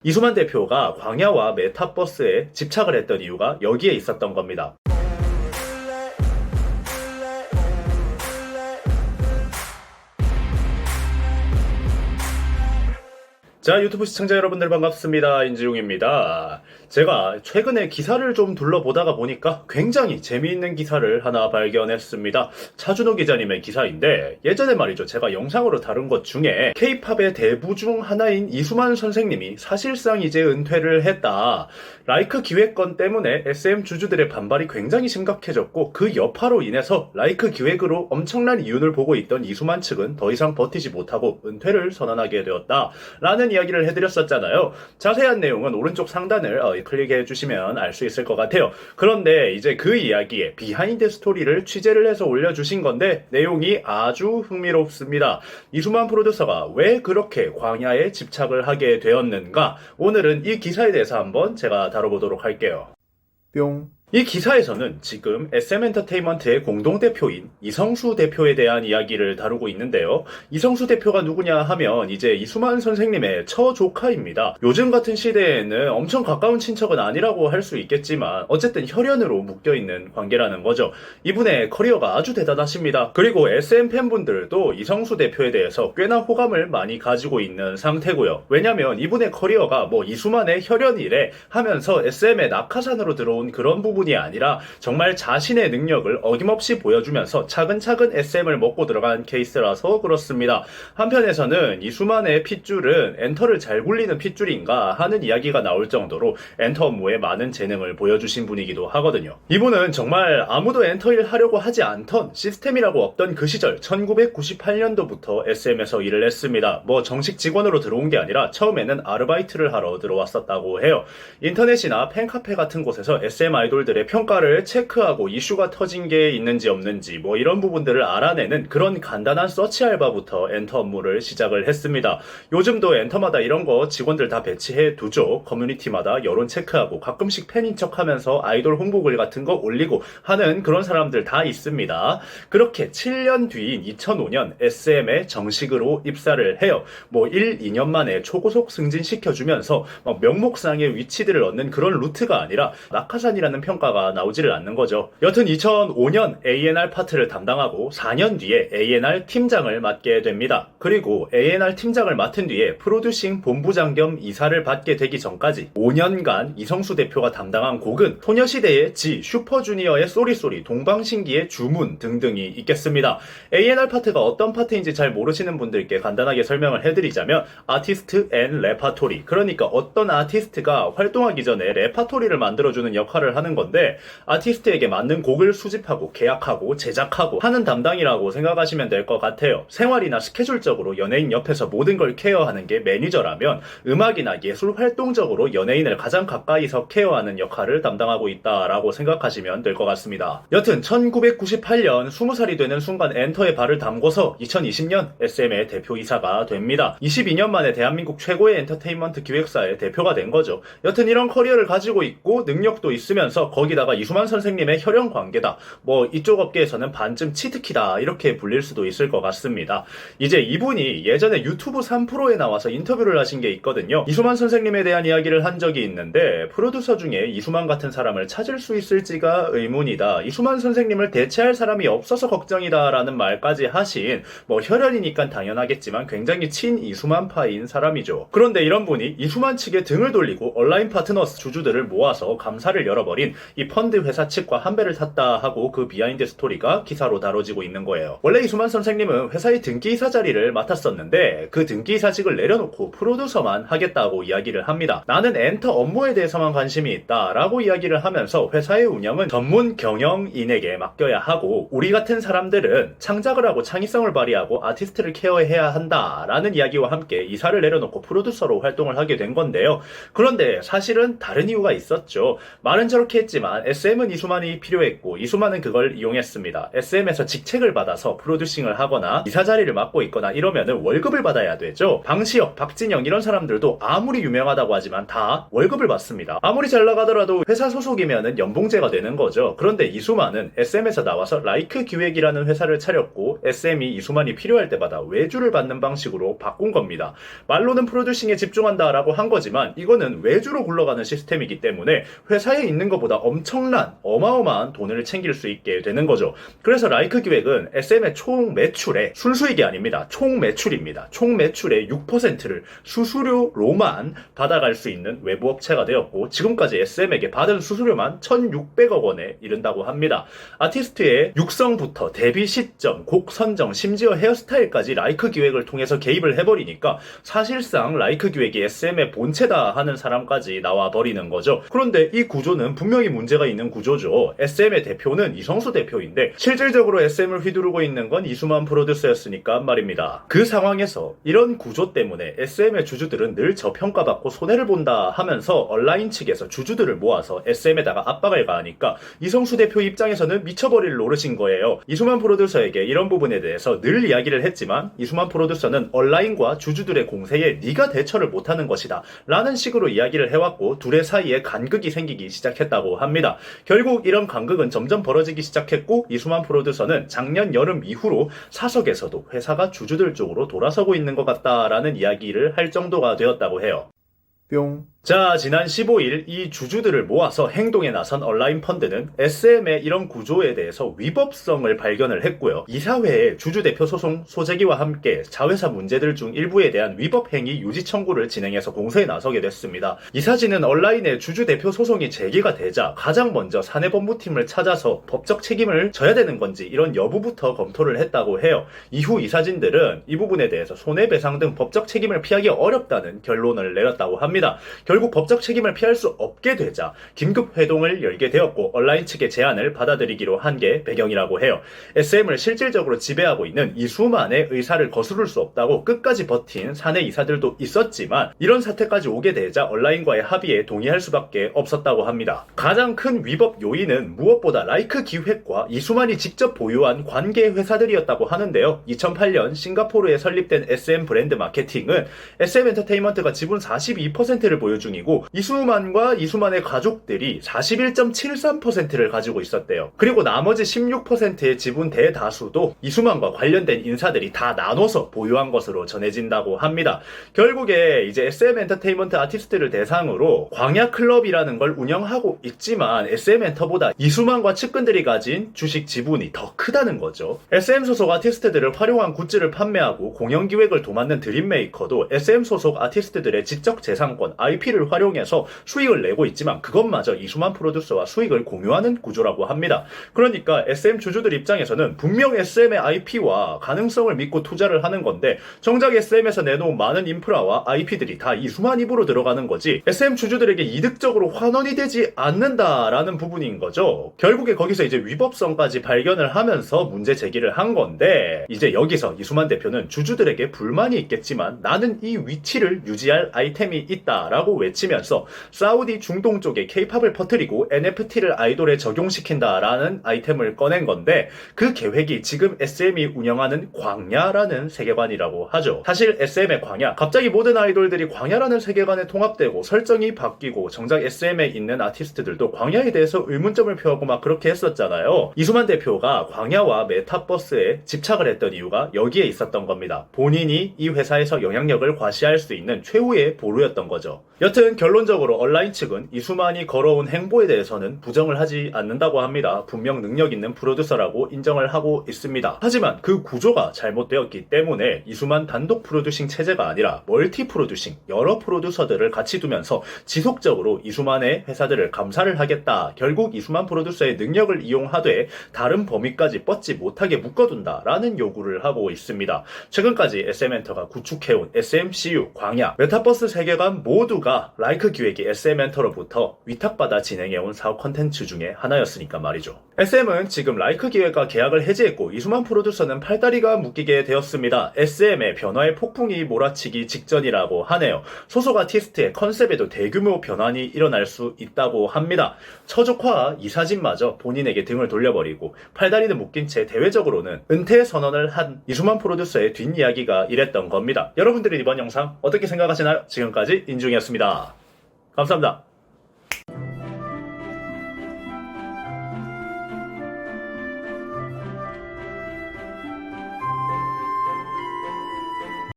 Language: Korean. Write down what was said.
이수만 대표가 광야와 메타버스에 집착을 했던 이유가 여기에 있었던 겁니다. 자, 유튜브 시청자 여러분들 반갑습니다. 인지용입니다. 제가 최근에 기사를 좀 둘러보다가 보니까 굉장히 재미있는 기사를 하나 발견했습니다. 차준호 기자님의 기사인데, 예전에 말이죠, 제가 영상으로 다룬 것 중에 K-팝의 대부 중 하나인 이수만 선생님이 사실상 이제 은퇴를 했다. 라이크 기획권 때문에 SM 주주들의 반발이 굉장히 심각해졌고, 그 여파로 인해서 라이크 기획으로 엄청난 이윤을 보고 있던 이수만 측은 더 이상 버티지 못하고 은퇴를 선언하게 되었다 라는 이야기를 해드렸었잖아요. 자세한 내용은 오른쪽 상단을 클릭해 주시면 알 수 있을 것 같아요. 그런데 이제 그 이야기에 비하인드 스토리를 취재를 해서 올려주신 건데, 내용이 아주 흥미롭습니다. 이수만 프로듀서가 왜 그렇게 광야에 집착을 하게 되었는가, 오늘은 이 기사에 대해서 한번 제가 다뤄보도록 할게요. 뿅. 이 기사에서는 지금 SM엔터테인먼트의 공동대표인 이성수 대표에 대한 이야기를 다루고 있는데요. 이성수 대표가 누구냐 하면 이제 이수만 선생님의 처조카입니다. 요즘 같은 시대에는 엄청 가까운 친척은 아니라고 할 수 있겠지만 어쨌든 혈연으로 묶여있는 관계라는 거죠. 이분의 커리어가 아주 대단하십니다. 그리고 SM 팬분들도 이성수 대표에 대해서 꽤나 호감을 많이 가지고 있는 상태고요. 왜냐면 이분의 커리어가 뭐 이수만의 혈연이래 하면서 SM의 낙하산으로 들어온 그런 부분이 아니라 정말 자신의 능력을 어김없이 보여주면서 차근차근 SM을 먹고 들어간 케이스라서 그렇습니다. 한편에서는 이수만의 핏줄은 엔터를 잘 굴리는 핏줄인가 하는 이야기가 나올 정도로 엔터 업무에 많은 재능을 보여주신 분이기도 하거든요. 이분은 정말 아무도 엔터 일 하려고 하지 않던 시스템이라고 없던 그 시절 1998년도부터 SM에서 일을 했습니다. 뭐 정식 직원으로 들어온 게 아니라 처음에는 아르바이트를 하러 들어왔었다고 해요. 인터넷이나 팬카페 같은 곳에서 SM 아이돌들의 평가를 체크하고 이슈가 터진 게 있는지 없는지 뭐 이런 부분들을 알아내는 그런 간단한 서치 알바부터 엔터 업무를 시작을 했습니다. 요즘도 엔터마다 이런 거 직원들 다 배치해 두죠. 커뮤니티마다 여론 체크하고 가끔씩 팬인 척하면서 아이돌 홍보글 같은 거 올리고 하는 그런 사람들 다 있습니다. 그렇게 7년 뒤인 2005년 SM에 정식으로 입사를 해요. 뭐 1, 2년 만에 초고속 승진시켜주면서 명목상의 위치들을 얻는 그런 루트가 아니라 낙하산이라는 평가가 나오지를 않는 거죠. 여튼 2005년 A&R 파트를 담당하고 4년 뒤에 A&R 팀장을 맡게 됩니다. 그리고 A&R 팀장을 맡은 뒤에 프로듀싱 본부장 겸 이사를 받게 되기 전까지 5년간 이성수 대표가 담당한 곡은 소녀시대의 지, 슈퍼주니어의 쏘리쏘리, 동방신기의 주문 등등이 있겠습니다. A&R 파트가 어떤 파트인지 잘 모르시는 분들께 간단하게 설명을 해드리자면 아티스트 앤 레파토리, 그러니까 어떤 아티스트가 활동하기 전에 레파토리를 만들어주는 역할을 하는 건데, 아티스트에게 맞는 곡을 수집하고 계약하고 제작하고 하는 담당이라고 생각하시면 될 것 같아요. 생활이나 스케줄적으로 연예인 옆에서 모든 걸 케어하는 게 매니저라면, 음악이나 예술 활동적으로 연예인을 가장 가까이서 케어하는 역할을 담당하고 있다라고 생각하시면 될 것 같습니다. 여튼 1998년 20살이 되는 순간 엔터에 발을 담궈서 2020년 SM의 대표이사가 됩니다. 22년 만에 대한민국 최고의 엔터테인먼트 기획사의 대표가 된 거죠. 여튼 이런 커리어를 가지고 있고 능력도 있으면서 거기다가 이수만 선생님의 혈연 관계다, 뭐 이쪽 업계에서는 반쯤 치트키다 이렇게 불릴 수도 있을 것 같습니다. 이제 이분이 예전에 유튜브 3프로에 나와서 인터뷰를 하신 게 있거든요. 이수만 선생님에 대한 이야기를 한 적이 있는데, 프로듀서 중에 이수만 같은 사람을 찾을 수 있을지가 의문이다, 이수만 선생님을 대체할 사람이 없어서 걱정이다 라는 말까지 하신, 뭐 혈연이니까 당연하겠지만 굉장히 친 이수만파인 사람이죠. 그런데 이런 분이 이수만 측에 등을 돌리고 온라인 파트너스 주주들을 모아서 감사를 열어버린 이 펀드 회사 측과 한 배를 탔다 하고 그 비하인드 스토리가 기사로 다뤄지고 있는 거예요. 원래 이수만 선생님은 회사의 등기이사 자리를 맡았었는데 그 등기이사직을 내려놓고 프로듀서만 하겠다고 이야기를 합니다. 나는 엔터 업무에 대해서만 관심이 있다 라고 이야기를 하면서 회사의 운영은 전문 경영인에게 맡겨야 하고, 우리 같은 사람들은 창작을 하고 창의성을 발휘하고 아티스트를 케어해야 한다 라는 이야기와 함께 이사를 내려놓고 프로듀서로 활동을 하게 된 건데요. 그런데 사실은 다른 이유가 있었죠. 말은 저렇게 했지만 SM은 이수만이 필요했고 이수만은 그걸 이용했습니다. SM에서 직책을 받아서 프로듀싱을 하거나 이사 자리를 맡고 있거나 이러면은 월급을 받아야 되죠. 방시혁, 박진영 이런 사람들도 아무리 유명하다고 하지만 다 월급을 받습니다. 아무리 잘 나가더라도 회사 소속이면은 연봉제가 되는 거죠. 그런데 이수만은 SM에서 나와서 라이크 기획이라는 회사를 차렸고 SM이 이수만이 필요할 때마다 외주를 받는 방식으로 바꾼 겁니다. 말로는 프로듀싱에 집중한다라고 한 거지만 이거는 외주로 굴러가는 시스템이기 때문에 회사에 있는 것보다 엄청난 어마어마한 돈을 챙길 수 있게 되는 거죠. 그래서 라이크 기획은 SM의 총 매출의 순수익이 아닙니다. 총 매출입니다. 총 매출의 6%를 수수료로만 받아갈 수 있는 외부 업체가 되었고 지금까지 SM에게 받은 수수료만 1,600억 원에 이른다고 합니다. 아티스트의 육성부터 데뷔 시점, 곡 선정, 심지어 헤어스타일까지 라이크 기획을 통해서 개입을 해버리니까 사실상 라이크 기획이 SM의 본체다 하는 사람까지 나와버리는 거죠. 그런데 이 구조는 분명히 문제가 있는 구조죠. SM의 대표는 이성수 대표인데 실질적으로 SM을 휘두르고 있는 건 이수만 프로듀서였으니까 말입니다. 그 상황에서 이런 구조 때문에 SM의 주주들은 늘 저평가받고 손해를 본다 하면서 온라인 측에서 주주들을 모아서 SM에다가 압박을 가하니까 이성수 대표 입장에서는 미쳐버릴 노릇인 거예요. 이수만 프로듀서에게 이런 부분에 대해서 늘 이야기를 했지만 이수만 프로듀서는 온라인과 주주들의 공세에 네가 대처를 못하는 것이다 라는 식으로 이야기를 해왔고 둘의 사이에 간극이 생기기 시작했다고 합니다. 결국 이런 간극은 점점 벌어지기 시작했고 이수만 프로듀서는 작년 여름 이후로 사석에서도 회사가 주주들 쪽으로 돌아서고 있는 것 같다라는 이야기를 할 정도가 되었다고 해요. 뿅. 자, 지난 15일 이 주주들을 모아서 행동에 나선 온라인 펀드는 SM의 이런 구조에 대해서 위법성을 발견을 했고요. 이사회에 주주대표 소송 소재기와 함께 자회사 문제들 중 일부에 대한 위법행위 유지 청구를 진행해서 공세에 나서게 됐습니다. 이사진은 온라인에 주주대표 소송이 제기가 되자 가장 먼저 사내법무팀을 찾아서 법적 책임을 져야 되는 건지 이런 여부부터 검토를 했다고 해요. 이후 이사진들은 이 부분에 대해서 손해배상 등 법적 책임을 피하기 어렵다는 결론을 내렸다고 합니다. 결국 법적 책임을 피할 수 없게 되자 긴급 회동을 열게 되었고 온라인 측의 제안을 받아들이기로 한 게 배경이라고 해요. SM을 실질적으로 지배하고 있는 이수만의 의사를 거스를 수 없다고 끝까지 버틴 사내 이사들도 있었지만 이런 사태까지 오게 되자 온라인과의 합의에 동의할 수밖에 없었다고 합니다. 가장 큰 위법 요인은 무엇보다 라이크 기획과 이수만이 직접 보유한 관계 회사들이었다고 하는데요. 2008년 싱가포르에 설립된 SM 브랜드 마케팅은 SM 엔터테인먼트가 지분 42%를 보유 중이고 이수만과 이수만의 가족들이 41.73%를 가지고 있었대요. 그리고 나머지 16%의 지분 대다수도 이수만과 관련된 인사들이 다 나눠서 보유한 것으로 전해진다고 합니다. 결국에 이제 SM 엔터테인먼트 아티스트를 대상으로 광야 클럽이라는 걸 운영하고 있지만 SM 엔터보다 이수만과 측근들이 가진 주식 지분이 더 크다는 거죠. SM 소속 아티스트들을 활용한 굿즈를 판매하고 공연 기획을 도맡는 드림메이커도 SM 소속 아티스트들의 지적 재산권 IP를 활용해서 수익을 내고 있지만 그것마저 이수만 프로듀서와 수익을 공유하는 구조라고 합니다. 그러니까 SM 주주들 입장에서는 분명 SM의 IP와 가능성을 믿고 투자를 하는 건데 정작 SM에서 내놓은 많은 인프라와 IP들이 다 이수만 입으로 들어가는 거지 SM 주주들에게 이득적으로 환원이 되지 않는다라는 부분인 거죠. 결국에 거기서 이제 위법성까지 발견을 하면서 문제 제기를 한 건데 이제 여기서 이수만 대표는 주주들에게 불만이 있겠지만 나는 이 위치를 유지할 아이템이 있다라고 외치면서 사우디 중동 쪽에 K-팝을 퍼뜨리고 NFT를 아이돌에 적용시킨다라는 아이템을 꺼낸 건데 그 계획이 지금 SM이 운영하는 광야라는 세계관이라고 하죠. 사실 SM의 광야, 갑자기 모든 아이돌들이 광야라는 세계관에 통합되고 설정이 바뀌고 정작 SM에 있는 아티스트들도 광야에 대해서 의문점을 표하고 막 그렇게 했었잖아요. 이수만 대표가 광야와 메타버스에 집착을 했던 이유가 여기에 있었던 겁니다. 본인이 이 회사에서 영향력을 과시할 수 있는 최후의 보루였던 거죠. 여튼 결론적으로 온라인 측은 이수만이 걸어온 행보에 대해서는 부정을 하지 않는다고 합니다. 분명 능력 있는 프로듀서라고 인정을 하고 있습니다. 하지만 그 구조가 잘못되었기 때문에 이수만 단독 프로듀싱 체제가 아니라 멀티 프로듀싱, 여러 프로듀서들을 같이 두면서 지속적으로 이수만의 회사들을 감사를 하겠다. 결국 이수만 프로듀서의 능력을 이용하되 다른 범위까지 뻗지 못하게 묶어둔다라는 요구를 하고 있습니다. 최근까지 SM엔터가 구축해온 SMCU, 광야, 메타버스 세계관 모두가 SM과 라이크 기획이 SM엔터로부터 위탁받아 진행해온 사업 컨텐츠 중에 하나였으니까 말이죠. SM은 지금 라이크 기획과 계약을 해지했고 이수만 프로듀서는 팔다리가 묶이게 되었습니다. SM의 변화의 폭풍이 몰아치기 직전이라고 하네요. 소속 아티스트의 컨셉에도 대규모 변환이 일어날 수 있다고 합니다. 처족화 이사진마저 본인에게 등을 돌려버리고 팔다리는 묶인 채 대외적으로는 은퇴 선언을 한 이수만 프로듀서의 뒷이야기가 이랬던 겁니다. 여러분들은 이번 영상 어떻게 생각하시나요? 지금까지 인중이었습니다. 감사합니다.